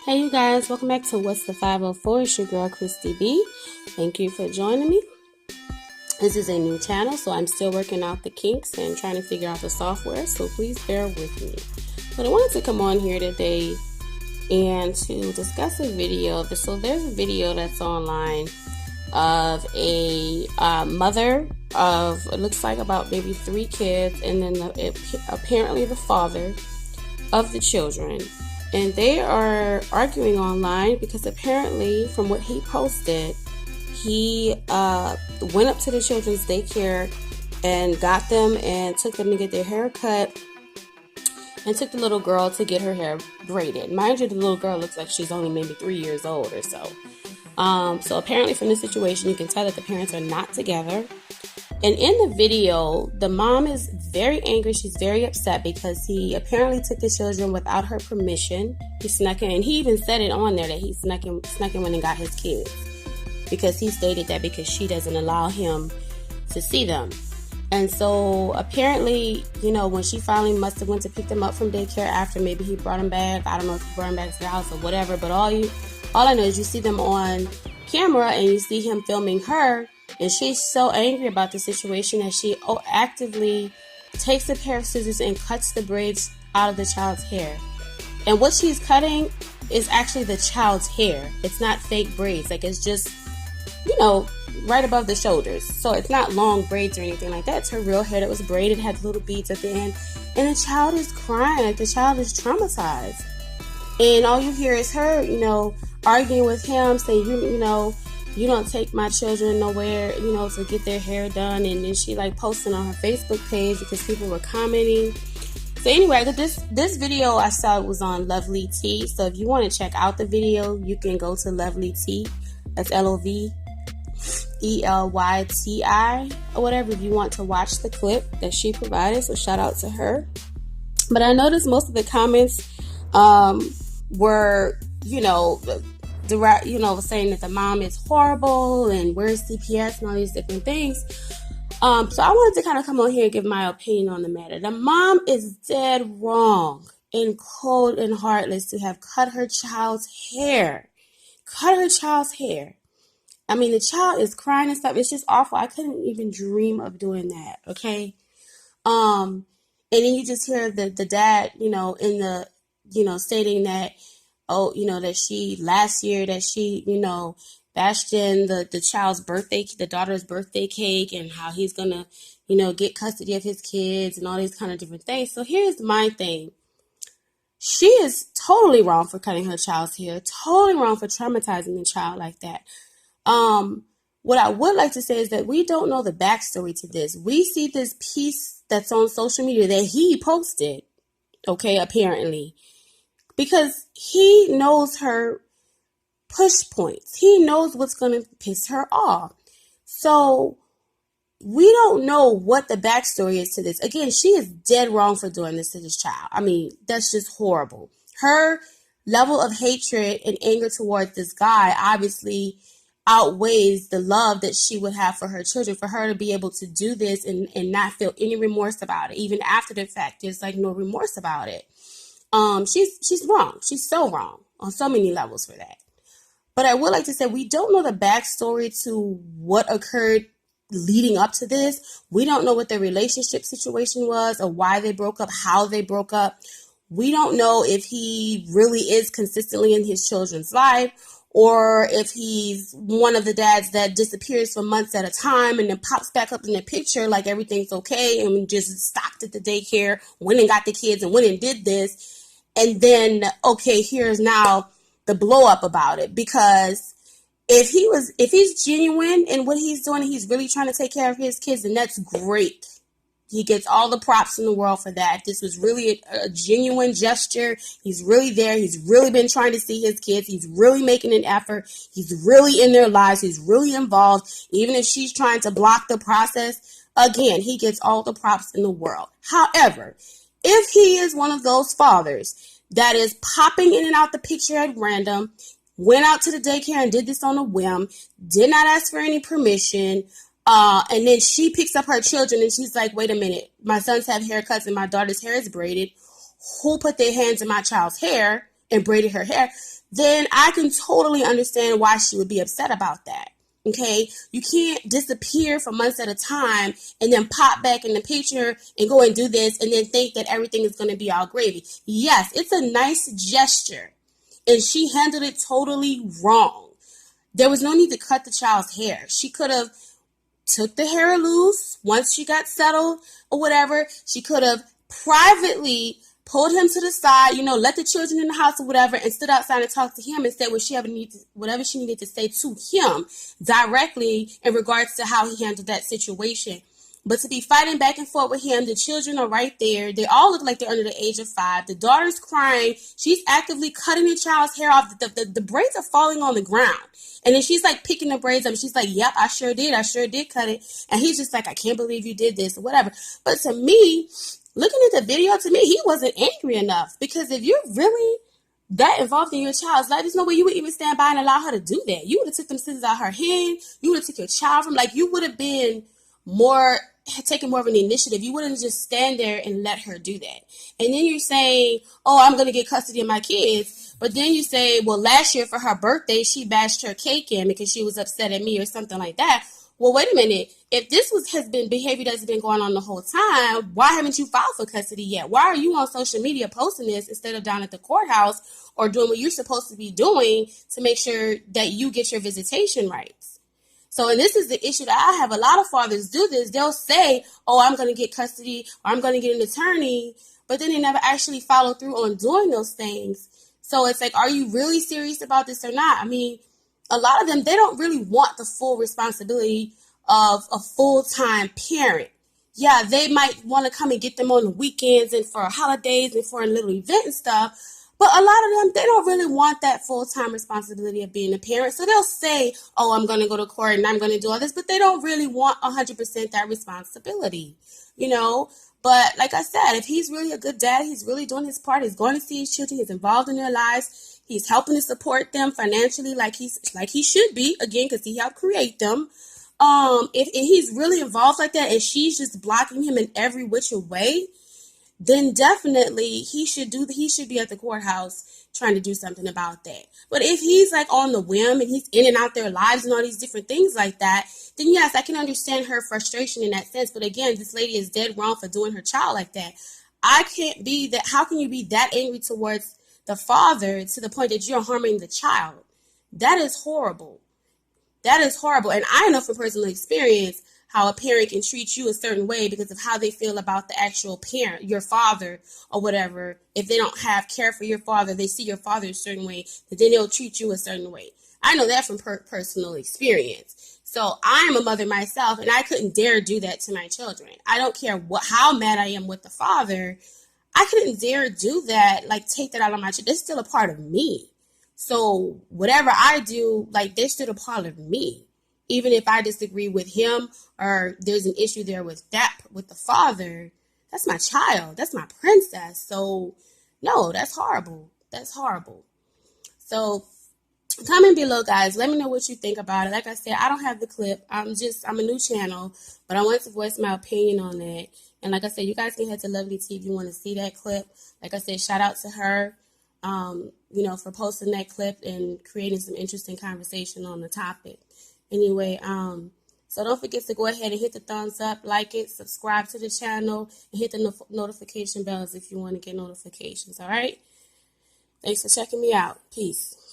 Hey you guys, welcome back to What's the 504. It's your girl Christy B. Thank you for joining me. This is a new channel, so I'm still working out the kinks and trying to figure out the software, so please bear with me. But I wanted to come on here today and to discuss a video. So there's a video that's online of a mother of, it looks like about maybe 3 kids, and then apparently the father of the children. And they are arguing online because apparently, from what he posted, he went up to the children's daycare and got them and took them to get their hair cut and took the little girl to get her hair braided. Mind you, the little girl looks like she's only maybe 3 years old or so. So apparently from this situation, you can tell that the parents are not together. And in the video, the mom is very angry. She's very upset because he apparently took the children without her permission. He snuck in, and he even said it on there that he snuck in when and got his kids, because he stated that because she doesn't allow him to see them. And so apparently, when she finally must have went to pick them up from daycare after maybe he brought them back. I don't know if he brought them back to the house or whatever, but all I know is you see them on camera and you see him filming her. And she's so angry about the situation that she actively takes a pair of scissors and cuts the braids out of the child's hair. And what she's cutting is actually the child's hair. It's not fake braids. Like, it's just, right above the shoulders. So it's not long braids or anything like that. It's her real hair that was braided, had little beads at the end. And the child is crying. Like, the child is traumatized. And all you hear is her, arguing with him, saying, you don't take my children nowhere, to get their hair done. And then she posting on her Facebook page because people were commenting. So anyway, this video I saw was on Lovely T. So if you want to check out the video, you can go to Lovely T. That's LOVELYTI or whatever, if you want to watch the clip that she provided. So shout out to her. But I noticed most of the comments were, saying that the mom is horrible and where's CPS and all these different things. So I wanted to kind of come on here and give my opinion on the matter. The mom is dead wrong and cold and heartless to have cut her child's hair. I mean, the child is crying and stuff. It's just awful. I couldn't even dream of doing that. Okay. And then you just hear the dad, in the, stating that, that she last year that she, bashed in the child's birthday, the daughter's birthday cake, and how he's gonna, get custody of his kids and all these kind of different things. So here's my thing. She is totally wrong for cutting her child's hair, totally wrong for traumatizing the child like that. What I would like to say is that we don't know the backstory to this. We see this piece that's on social media that he posted, okay, apparently, because he knows her push points. He knows what's going to piss her off. So we don't know what the backstory is to this. Again, she is dead wrong for doing this to this child. I mean, that's just horrible. Her level of hatred and anger towards this guy obviously outweighs the love that she would have for her children. For her to be able to do this and not feel any remorse about it, even after the fact, there's no remorse about it. She's wrong. She's so wrong on so many levels for that. But I would like to say we don't know the backstory to what occurred leading up to this. We don't know what their relationship situation was or why they broke up, how they broke up. We don't know if he really is consistently in his children's life, or if he's one of the dads that disappears for months at a time and then pops back up in the picture like everything's okay and just stopped at the daycare, went and got the kids and went and did this. And then, okay, here's now the blow up about it. Because if he's genuine in what he's doing, he's really trying to take care of his kids, then that's great. He gets all the props in the world for that. This was really a genuine gesture. He's really there. He's really been trying to see his kids. He's really making an effort. He's really in their lives. He's really involved. Even if she's trying to block the process, again, he gets all the props in the world. However, if he is one of those fathers that is popping in and out the picture at random, went out to the daycare and did this on a whim, did not ask for any permission, and then she picks up her children and she's like, wait a minute, my sons have haircuts and my daughter's hair is braided. Who put their hands in my child's hair and braided her hair, then I can totally understand why she would be upset about that. Okay, you can't disappear for months at a time and then pop back in the picture and go and do this and then think that everything is going to be all gravy. Yes, it's a nice gesture, and she handled it totally wrong. There was no need to cut the child's hair. She could have took the hair loose once she got settled or whatever. She could have privately pulled him to the side, let the children in the house or whatever, and stood outside and talked to him and said whatever she needed to say to him directly in regards to how he handled that situation. But to be fighting back and forth with him, the children are right there. They all look like they're under the age of 5. The daughter's crying. She's actively cutting the child's hair off. The braids are falling on the ground. And then she's like picking the braids up. She's like, yep, I sure did cut it. And he's just like, I can't believe you did this or whatever. But to me, looking at the video, to me, he wasn't angry enough. Because if you're really that involved in your child's life, there's no way you would even stand by and allow her to do that. You would have took them scissors out her hand. You would have took your child from, you would have been taking more of an initiative. You wouldn't just stand there and let her do that. And then you're saying, oh, I'm going to get custody of my kids. But then you say, well, last year for her birthday, she bashed her cake in because she was upset at me or something like that. Well, wait a minute. If this has been behavior that's been going on the whole time, why haven't you filed for custody yet? Why are you on social media posting this instead of down at the courthouse or doing what you're supposed to be doing to make sure that you get your visitation rights? So, and this is the issue that I have. A lot of fathers do this. They'll say, oh, I'm going to get custody or I'm going to get an attorney, but then they never actually follow through on doing those things. So it's like, are you really serious about this or not? I mean, a lot of them, they don't really want the full responsibility of a full-time parent. Yeah, they might want to come and get them on the weekends and for holidays and for a little event and stuff. But a lot of them, they don't really want that full-time responsibility of being a parent. So they'll say, oh, I'm going to go to court and I'm going to do all this. But they don't really want 100% that responsibility, But like I said, if he's really a good dad, he's really doing his part. He's going to see his children. He's involved in their lives. He's helping to support them financially like he should be, again, because he helped create them. If he's really involved like that and she's just blocking him in every which way, then definitely he should be at the courthouse trying to do something about that. But if he's on the whim and he's in and out their lives and all these different things like that, then yes, I can understand her frustration in that sense. But again, this lady is dead wrong for doing her child like that. I can't be that. How can you be that angry towards the father to the point that you're harming the child? That is horrible. That is horrible. And I know from personal experience how a parent can treat you a certain way because of how they feel about the actual parent, your father or whatever. If they don't have care for your father, they see your father a certain way, then they'll treat you a certain way. I know that from personal experience. So I'm a mother myself, and I couldn't dare do that to my children. I don't care how mad I am with the father. I couldn't dare do that, take that out on my children. They're still a part of me. So whatever I do, they're still a part of me. Even if I disagree with him or there's an issue there with the father, that's my child. That's my princess. So, no, that's horrible. That's horrible. So, comment below, guys. Let me know what you think about it. Like I said, I don't have the clip. I'm a new channel, but I want to voice my opinion on it. And like I said, you guys can head to Lovely T if you want to see that clip. Like I said, shout out to her, for posting that clip and creating some interesting conversation on the topic. Anyway, so don't forget to go ahead and hit the thumbs up, like it, subscribe to the channel, and hit the notification bells if you want to get notifications, all right? Thanks for checking me out. Peace.